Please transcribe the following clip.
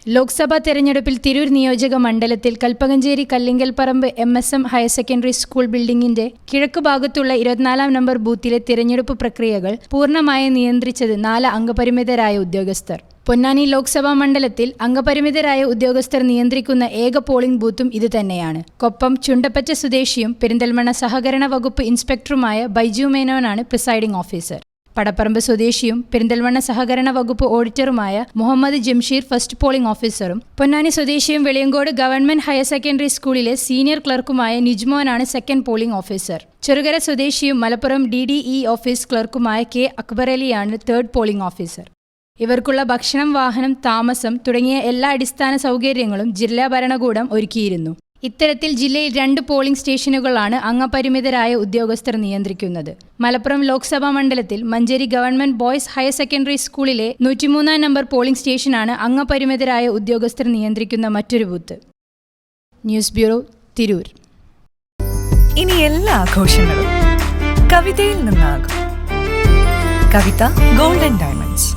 ലോക്സഭാ തെരഞ്ഞെടുപ്പിൽ തിരൂർ നിയോജക മണ്ഡലത്തിൽ Kalpakanchery Kallingalparamba MSM higher secondary school ബിൽഡിംഗിന്റെ കിഴക്കുഭാഗത്തുള്ള 24-ാം നമ്പർ ബൂത്തിലെ തിരഞ്ഞെടുപ്പ് പ്രക്രിയകൾ പൂർണ്ണമായി നിയന്ത്രിച്ചത് 4 അംഗപരിമിതരായ ഉദ്യോഗസ്ഥർ. പൊന്നാനി ലോക്സഭാ മണ്ഡലത്തിൽ അംഗപരിമിതരായ ഉദ്യോഗസ്ഥർ നിയന്ത്രിക്കുന്ന ഏക പോളിംഗ് ബൂത്തും ഇതുതന്നെയാണ്. കൊപ്പം ചുണ്ടപ്പറ്റ സ്വദേശിയും പെരിന്തൽമണ്ണ സഹകരണ വകുപ്പ് ഇൻസ്പെക്ടറുമായ ബൈജു മേനോനാണ് പ്രിസൈഡിംഗ് ഓഫീസർ. പടപ്പറമ്പ് സ്വദേശിയും പെരിന്തൽമണ്ണ സഹകരണ വകുപ്പ് ഓഡിറ്ററുമായ മുഹമ്മദ് ജംഷീർ ഫസ്റ്റ് പോളിംഗ് ഓഫീസറും പൊന്നാനി സ്വദേശിയും വെളിയങ്കോട് ഗവൺമെന്റ് ഹയർ സെക്കൻഡറി സ്കൂളിലെ സീനിയർ ക്ലർക്കുമായ നിജ്മോനാണ് സെക്കൻഡ് പോളിംഗ് ഓഫീസർ. ചെറുകര സ്വദേശിയും മലപ്പുറം DDE ഓഫീസ് ക്ലർക്കുമായ K അക്ബറലിയാണ് തേർഡ് പോളിംഗ് ഓഫീസർ. ഇവർക്കുള്ള ഭക്ഷണം, വാഹനം, താമസം തുടങ്ങിയ എല്ലാ അടിസ്ഥാന സൗകര്യങ്ങളും ജില്ലാ ഭരണകൂടം ഒരുക്കിയിരുന്നു. ഇത്തരത്തിൽ ജില്ലയിൽ 2 പോളിംഗ് സ്റ്റേഷനുകളാണ് അംഗപരിമിതരായ ഉദ്യോഗസ്ഥർ നിയന്ത്രിക്കുന്നത്. മലപ്പുറം ലോക്സഭാ മണ്ഡലത്തിൽ Manjeri government boys higher secondary സ്കൂളിലെ 103-ാം നമ്പർ പോളിംഗ് സ്റ്റേഷനാണ് അംഗപരിമിതരായ ഉദ്യോഗസ്ഥർ നിയന്ത്രിക്കുന്ന മറ്റൊരു ബൂത്ത്. News bureau, Tirur. ഇനി എല്ലാ ആഘോഷങ്ങളും കവിതയിൽ നിന്നാകും. കവിത ഗോൾഡൻ ഡയമണ്ട്സ്.